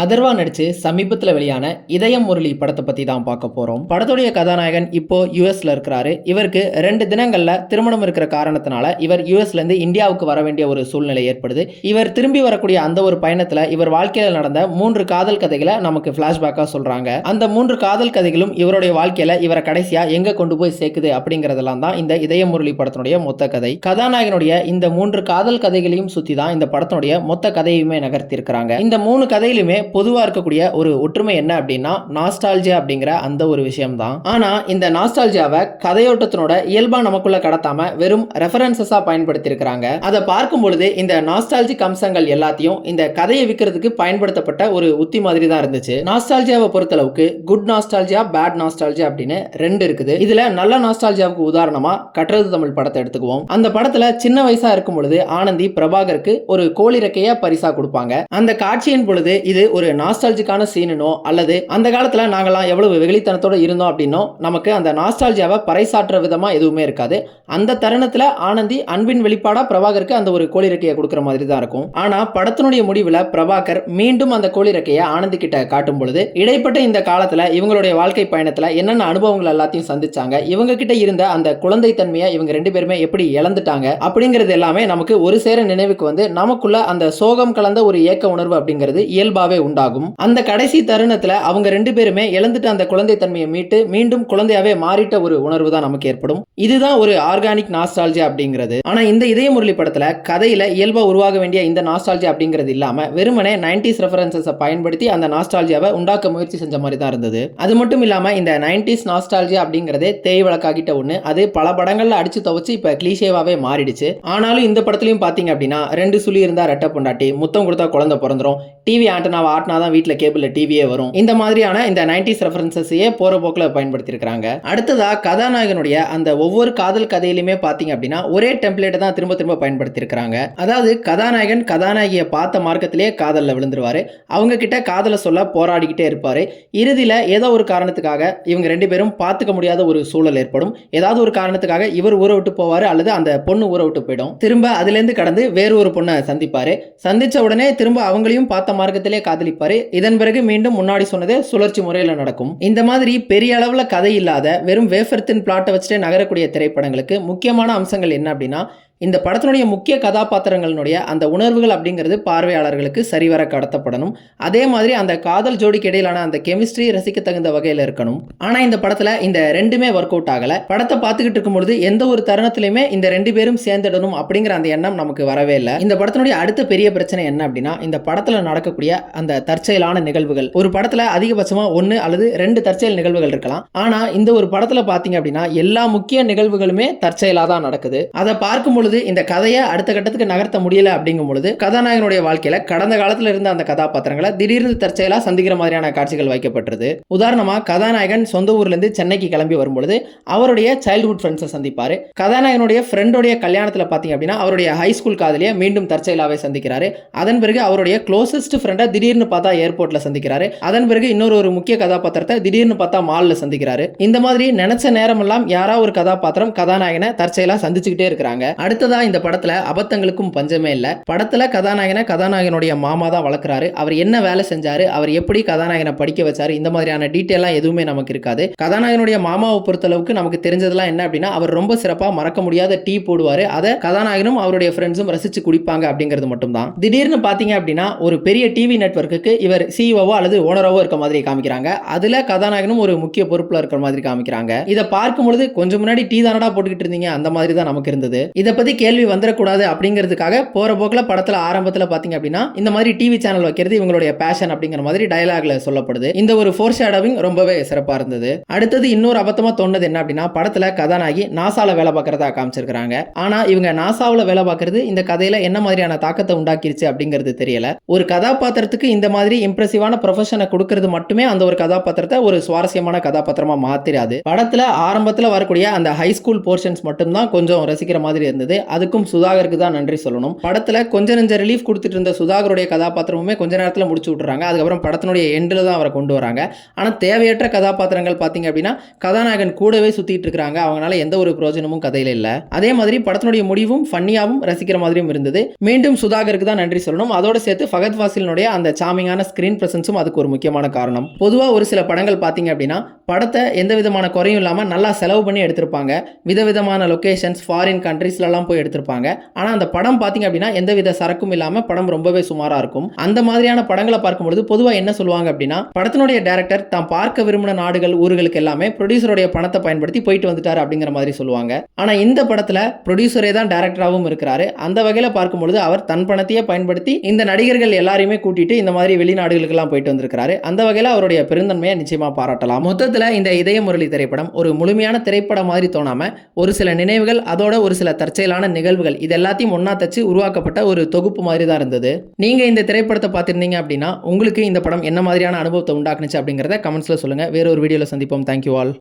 அதர்வா நடிச்சு சமீபத்தில் வெளியான இதயம் முரளி படத்தை பத்தி தான் பார்க்க போறோம். படத்துடைய கதாநாயகன் இப்போ யுஎஸ்ல இருக்கிறாரு. இவருக்கு 2 தினங்கள்ல திருமணம் இருக்கிற காரணத்தினால இவர் யுஎஸ்ல இருந்து இந்தியாவுக்கு வர வேண்டிய ஒரு சூழ்நிலை ஏற்படுது. இவர் திரும்பி வரக்கூடிய அந்த ஒரு பயணத்துல இவர் வாழ்க்கையில நடந்த 3 காதல் கதைகளை நமக்கு பிளாஷ்பேக்கா சொல்றாங்க. அந்த 3 காதல் கதைகளும் இவருடைய வாழ்க்கையில இவரை கடைசியா எங்க கொண்டு போய் சேர்க்குது அப்படிங்கறதெல்லாம் தான் இந்த இதயம் முரளி படத்தினுடைய மொத்த கதை. கதாநாயகனுடைய இந்த 3 காதல் கதைகளையும் சுத்தி தான் இந்த படத்தினுடைய மொத்த கதையுமே நகர்த்தி இருக்கிறாங்க. இந்த 3 கதையிலுமே பொதுவா இருக்கக்கூடிய ஒரு ஒற்றுமை என்ன அப்படின்னா நாஸ்டால்ஜியா அப்படிங்கிற அந்த ஒரு விஷயம் தான். ஆனா இந்த நாஸ்டால்ஜியாவை கதையோட்டத்தினோட இயல்பா நமக்குள்ள கடத்தாம வெறும் ரெஃபரன்சஸா பயன்படுத்தி இருக்காங்க. அதை பார்க்கும் பொழுது இந்த நாஸ்டால்ஜிக் அம்சங்கள் எல்லாத்தையும் இந்த கதையை விற்கிறதுக்கு பயன்படுத்தப்பட்ட ஒரு உத்தி மாதிரி தான் இருந்துச்சு. நாஸ்டால்ஜியாவை பொறுத்தளவுக்கு குட் நாஸ்டால்ஜியா, பேட் நாஸ்டால்ஜியா அப்படின்னு 2 இருக்குது. இதுல நல்ல நாஸ்டால்ஜியாவுக்கு உதாரணமா கற்றது தமிழ் படத்தை எடுத்துக்குவோம். அந்த படத்துல சின்ன வயசா இருக்கும் பொழுது ஆனந்தி பிரபாகருக்கு ஒரு கோழிறக்கைய பரிசா கொடுப்பாங்க. அந்த காட்சியின் பொழுது இது ஒரு நாஸ்டால்ஜிக்கான சீனோ அல்லது அந்த காலத்துல நாங்கெல்லாம் எவ்வளவு வெகுளித்தனத்தோட இருந்தோம் அப்படின்னோ நமக்கு அந்த நாஸ்டால்ஜியாவை பறைசாற்ற விதமா எதுவுமே இருக்காது. அந்த தருணத்துல ஆனந்தி அன்பின் வெளிப்பாடா பிரபாகருக்கு அந்த ஒரு கோழிறக்கையை கொடுக்கிற மாதிரி தான் இருக்கும். ஆனா படத்தினுடைய முடிவுல பிரபாகர் மீண்டும் அந்த கோழிறக்கையை ஆனந்தி கிட்ட காட்டும் பொழுது இடைப்பட்ட இந்த காலத்துல இவங்களுடைய வாழ்க்கை பயணத்துல என்னென்ன அனுபவங்கள் எல்லாத்தையும் சந்திச்சாங்க, இவங்க கிட்ட இருந்த அந்த குழந்தை தன்மையை இவங்க 2 பேருமே எப்படி இழந்துட்டாங்க அப்படிங்கிறது எல்லாமே நமக்கு ஒரு சேர நினைவுக்கு வந்து நமக்குள்ள அந்த சோகம் கலந்த ஒரு ஏக்க உணர்வு அப்படிங்கிறது இயல்பாவே உண்டாகும். அந்த கடைசி தருணத்துல அவங்க 2 பேருமே இழந்துட்டு அந்த குழந்தை தன்மையை மீட்டு மீண்டும் குழந்தையாவே மாறிட்ட ஒரு உணர்வு தான் நமக்கு ஏற்படும். இதுதான் ஒரு ஆர்கானிக் நாஸ்டால்ஜியா அப்படிங்கிறது. ஆனா இந்த இதய முரளி படத்துல கதையில இயல்பா உருவாக வேண்டிய இந்த நாஸ்டால்ஜியா அப்படிங்கிறது இல்லாம வெறுமனே 90s ரெஃபரன்சஸ் பயன்படுத்தி அந்த நாஸ்டால்ஜியாவை உண்டாக்க முயற்சி செஞ்ச மாதிரி தான் இருந்தது. அது மட்டும் இல்லாம இந்த 90s நாஸ்டால்ஜியா அப்படிங்கறதே தேய் வழக்காகிட்ட ஒண்ணு. அது பல படங்கள்ல அடிச்சு துவச்சு இப்ப கிளீஷேவாவே மாறிடுச்சு. ஆனாலும் இந்த படத்துலயும் பாத்தீங்க அப்படின்னா 2 சுழி இருந்தா ரெட்ட பொண்டாட்டி, முத்தம் கொடுத்தா குழந்தை பிறந்துரும், டிவி ஆண்டனாவை ஆட்டினாதான் வீட்டுல கேபிள்ல டிவியே வரும், இந்த மாதிரியான இந்த 90s ரெஃபரன்சஸையே போற போக்குல பயன்படுத்தி இருக்காங்க. அடுத்ததா கதாநாயகனுடைய அந்த ஒவ்வொரு காதல் கதையிலுமே பாத்தீங்க அப்படின்னா ஒரே டெம்ப்ளேட் தான் திரும்ப திரும்ப பயன்படுத்தி இருக்காங்க. அதாவது கதாநாயகன் கதாநாயகியை பார்த்த மார்க்கத்திலேயே காதல்ல விழுந்துருவாரு. அவங்க கிட்ட காதலை சொல்ல போராடிக்கிட்டே இருப்பாரு. இறுதியில ஏதோ ஒரு காரணத்துக்காக இவங்க 2 பேரும் பார்த்துக்க முடியாத ஒரு சூழல் ஏற்படும். ஏதாவது ஒரு காரணத்துக்காக இவர் ஊரை விட்டு போவாரு அல்லது அந்த பொண்ணு ஊரை விட்டு போயிடும். திரும்ப அதுல இருந்து கடந்து வேறு ஒரு பொண்ணை சந்திப்பாரு. சந்திச்ச உடனே திரும்ப அவங்களையும் பார்த்த மார்க்கத்திலே காதலிப்பாரு. இதன் பிறகு மீண்டும் முன்னாடி சொன்னதே சுழற்சி முறையில் நடக்கும். இந்த மாதிரி பெரிய அளவுல கதை இல்லாத வெறும் வேஃபர் தின் பிளாட்டை வச்சுட்டு நகரக்கூடிய திரைப்படங்களுக்கு முக்கியமான அம்சங்கள் என்ன அப்படின்னா இந்த படத்தினுடைய முக்கிய கதாபாத்திரங்களுடைய அந்த உணர்வுகள் அப்படிங்கிறது பார்வையாளர்களுக்கு சரிவர கடத்தப்படணும். அதே மாதிரி அந்த காதல் ஜோடிக்கு இடையிலான அந்த கெமிஸ்ட்ரி ரசிக்க தகுந்த வகையில் இருக்கணும். ஆனா இந்த படத்துல இந்த 2மே ஒர்க் அவுட் ஆகல. படத்தை பார்த்துக்கிட்டு இருக்கும்பொழுது எந்த ஒரு தருணத்திலுமே இந்த 2 பேரும் சேர்ந்துடணும் அப்படிங்கிற அந்த எண்ணம் நமக்கு வரவே இல்லை. இந்த படத்தினுடைய அடுத்த பெரிய பிரச்சனை என்ன அப்படின்னா இந்த படத்துல நடக்கக்கூடிய அந்த தற்செயலான நிகழ்வுகள். ஒரு படத்துல அதிகபட்சமா 1 அல்லது 2 தற்செயல் நிகழ்வுகள் இருக்கலாம். ஆனா இந்த ஒரு படத்துல பாத்தீங்க அப்படின்னா எல்லா முக்கிய நிகழ்வுகளுமே தற்செயலா தான் நடக்குது. அதை பார்க்கும் இந்த கதையை அடுத்த கட்டத்துக்கு நகர்த்த முடியல அப்படிங்கும் பொழுது கதாநாயகனுடைய வாழ்க்கையில கடந்த காலத்துல இருந்த அந்த கதாபாத்திரங்களை திடீர்னு தற்செயலா சந்திக்கிற மாதிரியான காட்சிகள் வைக்கப்பட்டது. உதாரணமா கதாநாயகன் சொந்த ஊர்ல இருந்து சென்னைக்கு கிளம்பி வரும்பொழுது அவருடைய சைல்ட்ஹுட் ஃப்ரெண்ட்ஸை சந்திப்பாரு. கதாநாயகனுடைய ஃப்ரெண்டோடைய கல்யாணத்துல பாத்தீங்க அப்படின்னா அவருடைய ஹைஸ்கூல் காதலியை மீண்டும் தற்செயலாவே சந்திக்கிறாரு. அதன் பிறகு அவருடைய க்ளோசஸ்ட் ஃப்ரெண்டை திடீர்னு பார்த்தா ஏர்போர்ட்ல சந்திக்கிறாரு. அதன் பிறகு இன்னொரு முக்கிய கதாபாத்திரத்தை திடீர்னு பார்த்தா மால்ல சந்திக்கிறாரு. இந்த மாதிரி நினைச்ச நேரமெல்லாம் யாரா ஒரு கதாபாத்திரம் கதாநாயகனை தற்செயலா சந்திச்சுக்கிட்டே இருக்கிறாங்க. அடுத்ததா இந்த படத்துல அபத்தங்களுக்கும் பஞ்சமே இல்ல. படத்துல கதாநாயகனுடைய மாமா தான் வளர்க்கிறாரு. அவர் என்ன வேலை செஞ்சாரு, அவர் எப்படி கதாநாயகனை படிக்க வச்சாரு, இந்த மாதிரியான டீட்டெயிலாம் எதுவுமே நமக்கு இருக்காது. கதாநாயகனுடைய மாமாவை பொறுத்தளவுக்கு நமக்கு தெரிஞ்சதெல்லாம் என்ன அப்படின்னா அவர் ரொம்ப சிறப்பா மறக்க முடியாத டீ போடுவாரு. அதை கதாநாயகனும் அவருடைய ஃப்ரெண்ட்ஸும் ரசிச்சு குடிப்பாங்க அப்படிங்கிறது மட்டும் தான். திடீர்னு பாத்தீங்க அப்படின்னா ஒரு பெரிய டிவி நெட்வொர்க்குக்கு இவர் சிஇஓவோ அல்லது ஓனராவோ இருக்க மாதிரி காமிக்கிறாங்க. அதுல கதாநாயகனும் ஒரு முக்கிய பொறுப்புல இருக்கிற மாதிரி காமிக்கிறாங்க. இதை பார்க்கும் பொழுது கொஞ்சம் முன்னாடி டீ தானடா போட்டுக்கிட்டு இருந்தீங்க அந்த மாதிரி தான் நமக்கு இருந்தது. இதை பத்தி கேள்வி வந்துடக்கூடாது அப்படிங்கிறதுக்காக போற போக்குல படத்துல ஆரம்பத்துல பாத்தீங்க அப்படின்னா இந்த மாதிரி டிவி சேனல் வைக்கிறது இவங்களுடைய பேஷன் அப்படிங்கிற மாதிரி டயலாக்ல சொல்லப்படுது. இந்த ஒரு ஃபோர்ஷேடோவிங் ரொம்பவே சிறப்பா இருந்தது. அடுத்தது இன்னொரு அபத்தமா தோணுது என்ன அப்படின்னா படத்துல கதாநாயகி நாசால வேலை பார்க்கறதா காமிச்சிருக்காங்க. ஆனா இவங்க நாசாவுல வேலை பார்க்கறது இந்த கதையில என்ன மாதிரியான தாக்கத்தை உண்டாக்கிருச்சு அப்படிங்கிறது தெரியல. ஒரு கதாபாத்திரத்துக்கு இந்த மாதிரி இம்ப்ரெசிவான ப்ரொஃபஷனை கொடுக்கறது மட்டுமே அந்த ஒரு கதாபாத்திரத்தை ஒரு சுவாரஸ்யமான கதாபாத்திரமா மாத்திராது. படத்துல ஆரம்பத்துல வரக்கூடிய அந்த ஹை ஸ்கூல் போர்ஷன்ஸ் மட்டும் தான் கொஞ்சம் ரசிக்கிற மாதிரி இருந்தது. இருந்தது. அதுக்கும் சுதாகருக்கு தான் நன்றி சொல்லணும். படத்துல கொஞ்ச நெஞ்ச ரிலீஃப் கொடுத்துட்டு இருந்த சுதாகருடைய கதாபாத்திரமுமே கொஞ்ச நேரத்தில் முடிச்சு விட்டுறாங்க. அதுக்கப்புறம் படத்தினுடைய எண்டில் தான் அவரை கொண்டு வராங்க. ஆனால் தேவையற்ற கதாபாத்திரங்கள் பார்த்தீங்க அப்படின்னா கதாநாயகன் கூடவே சுத்திட்டு இருக்காங்க. அவங்களால எந்த ஒரு பிரயோஜனமும் கதையில இல்ல. அதே மாதிரி படத்தினுடைய முடிவும் ஃபன்னியாவும் ரசிக்கிற மாதிரியும் இருந்தது. மீண்டும் சுதாகருக்கு தான் நன்றி சொல்லணும். அதோட சேர்த்து ஃபகத் ஃபாசிலினுடைய அந்த சாமிங்கான ஸ்கிரீன் பிரசன்ஸும் அதுக்கு ஒரு முக்கியமான காரணம். பொதுவாக ஒரு சில படங்கள் பார்த்தீங்க அப்படின்னா படத்தை எந்த விதமான குறையும் இல்லாமல் நல்லா செலவு பண்ணி எடுத்திருப்பாங்க. விதவிதமான லொகேஷன்ஸ், ஃபாரின் கண்ட்ரீஸ்லாம் போய் எடுத்திருப்பாங்க. ஆனால் அந்த படம் பார்த்தீங்க அப்படின்னா எந்தவித சரக்கும் இல்லாமல் படம் ரொம்பவே சுமாராக இருக்கும். அந்த மாதிரியான படங்களை பார்க்கும்பொழுது பொதுவாக என்ன சொல்லுவாங்க அப்படின்னா படத்தினுடைய டைரக்டர் தான் பார்க்க விரும்பின நாடுகள், ஊர்களுக்கு எல்லாமே ப்ரொடியூசருடைய பணத்தை பயன்படுத்தி போயிட்டு வந்துட்டார் அப்படிங்கிற மாதிரி சொல்லுவாங்க. ஆனால் இந்த படத்தில் ப்ரொடியூசரே தான் டைரக்டராகவும் இருக்கிறாரு. அந்த வகையில் பார்க்கும்பொழுது அவர் தன் பணத்தையே பயன்படுத்தி இந்த நடிகர்கள் எல்லாரையுமே கூட்டிட்டு இந்த மாதிரி வெளிநாடுகளுக்கெல்லாம் போயிட்டு வந்திருக்கிறாரு. அந்த வகையில் அவருடைய பெருந்தன்மையை நிச்சயமா பாராட்டலாம். மொத்தத்தில் இந்த இதய முரளி திரைப்படம் ஒரு முழுமையான திரைப்படம் மாதிரி தோணாம ஒரு சில நினைவுகள், அதோட ஒரு சில தற்செயலான நிகழ்வுகள், இது எல்லாத்தையும் ஒன்னா தச்சு உருவாக்கப்பட்ட ஒரு தொகுப்பு மாதிரி தான் இருந்தது. நீங்க இந்த திரைப்படத்தை பார்த்திருந்தீங்க அப்படின்னா உங்களுக்கு இந்த படம் என்ன மாதிரியான அனுபவத்தை உண்டாக்குனுச்சு அப்படிங்கிறத கமெண்ட்ஸ்ல சொல்லுங்க. வேற ஒரு வீடியோல சந்திப்போம். Thank you all.